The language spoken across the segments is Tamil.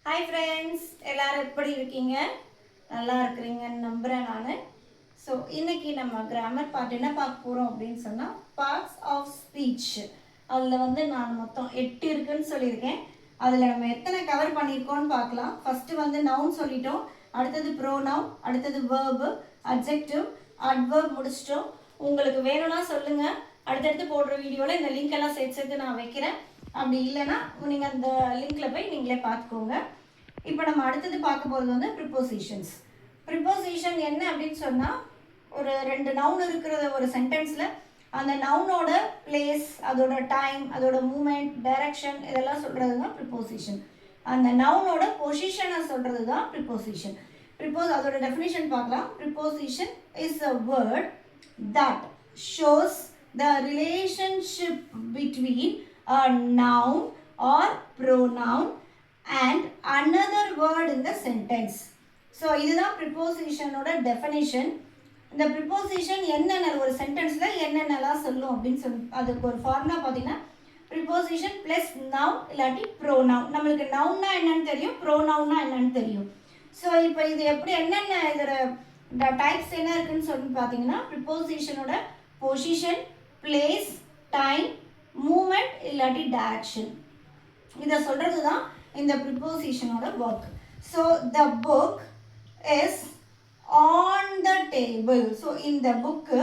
Hi friends, எல்லாரும் எப்படி இருக்கீங்க? நல்லா இருக்கிறீங்கன்னு நம்புறேன் நானு. ஸோ இன்னைக்கு நம்ம கிராமர் பார்ட் என்ன பார்க்க போகிறோம் அப்படின்னு சொன்னால் பார்ட்ஸ் ஆஃப் ஸ்பீச். அதில் வந்து நான் மொத்தம் 8 இருக்குன்னு சொல்லியிருக்கேன். அதில் நம்ம எத்தனை கவர் பண்ணியிருக்கோம்னு பார்க்கலாம். ஃபஸ்ட்டு வந்து நவுன் சொல்லிட்டோம், அடுத்தது ப்ரோனவுன், அடுத்தது வேர்பு, அட்ஜெக்டிவ், அட்வர்ப் முடிச்சிட்டோம். உங்களுக்கு வேணும்னா சொல்லுங்கள், அடுத்தடுத்து போடுற வீடியோவில் இந்த லிங்க் எல்லாம் சேர்த்து நான் வைக்கிறேன். அப்படி இல்லைன்னா நீங்கள் அந்த லிங்க்கில் போய் நீங்களே பார்த்துக்கோங்க. இப்போ நம்ம அடுத்தது பார்க்க போகிறது வந்து ப்ரிப்போசிஷன்ஸ். ப்ரிப்போசிஷன் என்ன அப்படின்னு சொன்னால், ஒரு 2 நவுன் இருக்கிற ஒரு சென்டென்ஸில் அந்த நவுனோட பிளேஸ், அதோட டைம், அதோட மூமெண்ட், டைரக்ஷன் இதெல்லாம் சொல்கிறது தான் ப்ரிப்போசிஷன். அந்த நவுனோட பொசிஷனை சொல்கிறது தான் ப்ரிப்போசிஷன். அதோட டெஃபினிஷன் பார்க்கலாம். Preposition is a word that shows the relationship between a noun or pronoun and another word in the sentence. So இதுதான் ப்ரிப்போசிஷனோட டெஃபினிஷன். இந்த ப்ரிப்போசிஷன் என்னென்ன ஒரு சென்டென்ஸில் என்னென்னலாம் சொல்லும் அப்படின்னு சொல்லி அதுக்கு ஒரு ஃபார்முலா பார்த்தீங்கன்னா ப்ரிப்போசிஷன் ப்ளஸ் நவுன் இல்லாட்டி ப்ரோனவுன். நம்மளுக்கு நவுன்னா என்னன்னு தெரியும், ப்ரோனவுன்னா என்னன்னு தெரியும். ஸோ இப்போ இது எப்படி என்னென்ன இதோட டைப்ஸ் என்ன இருக்குன்னு சொல்லி பார்த்தீங்கன்னா ப்ரிப்போசிஷனோட பொசிஷன், பிளேஸ், டைம், மூமெண்ட் இல்லாட்டி டைரக்ஷன், இதை சொல்கிறது தான் இந்த ப்ரிப்போசிஷனோட work. So the book is on the table. So இந்த புக்கு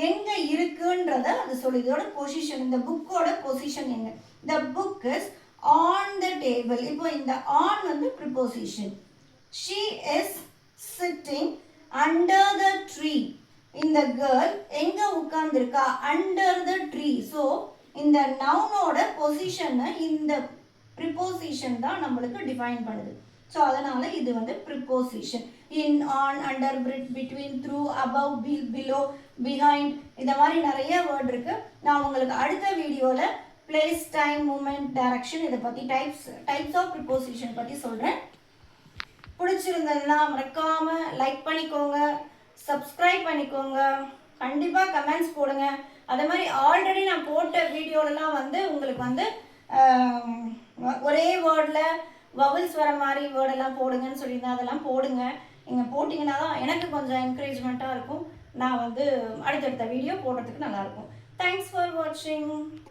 எங்கே இருக்குன்றத அது சொல்லு. இதோட பொசிஷன், இந்த புக்கோட பொசிஷன் எங்க, த book is on the table. இப்போ இந்த ஆன் வந்து preposition. She is sitting under the tree. இந்த கேர்ள் எங்க உட்கார்ந்துருக்கா, அண்டர் த ட்ரீ. ஸோ இந்த நவுனோட பொசிஷனை இந்த ப்ரிப்போசிஷன் தான் நம்மளுக்கு டிஃபைன் பண்ணுது. ஸோ அதனால் இது வந்து preposition. In, on, under, between, through, above, below, behind, இந்த மாதிரி நிறைய வேர்ட் இருக்குது. நான் உங்களுக்கு அடுத்த வீடியோவில் பிளேஸ், டைம், மூமெண்ட், டைரக்ஷன் இதை பற்றி டைப்ஸ் ஆஃப் ப்ரிப்போசிஷன் பற்றி சொல்கிறேன். பிடிச்சிருந்ததுன்னா மறக்காமல் லைக் பண்ணிக்கோங்க, சப்ஸ்கிரைப் பண்ணிக்கோங்க, கண்டிப்பாக கமெண்ட்ஸ் போடுங்க. அதே மாதிரி ஆல்ரெடி நான் போட்ட வீடியோலலாம் வந்து உங்களுக்கு வந்து ஒரே வேர்டில் வவல்ஸ் வர மாதிரி வேர்டெல்லாம் போடுங்கன்னு சொல்லியிருந்தேன். அதெல்லாம் போடுங்க. நீங்கள் போட்டிங்கன்னா தான் எனக்கு கொஞ்சம் என்கரேஜ்மெண்ட்டாக இருக்கும். நான் வந்து அடுத்தடுத்த வீடியோ போடுறதுக்கு நல்லாயிருக்கும். தேங்க்ஸ் ஃபார் வாட்சிங்.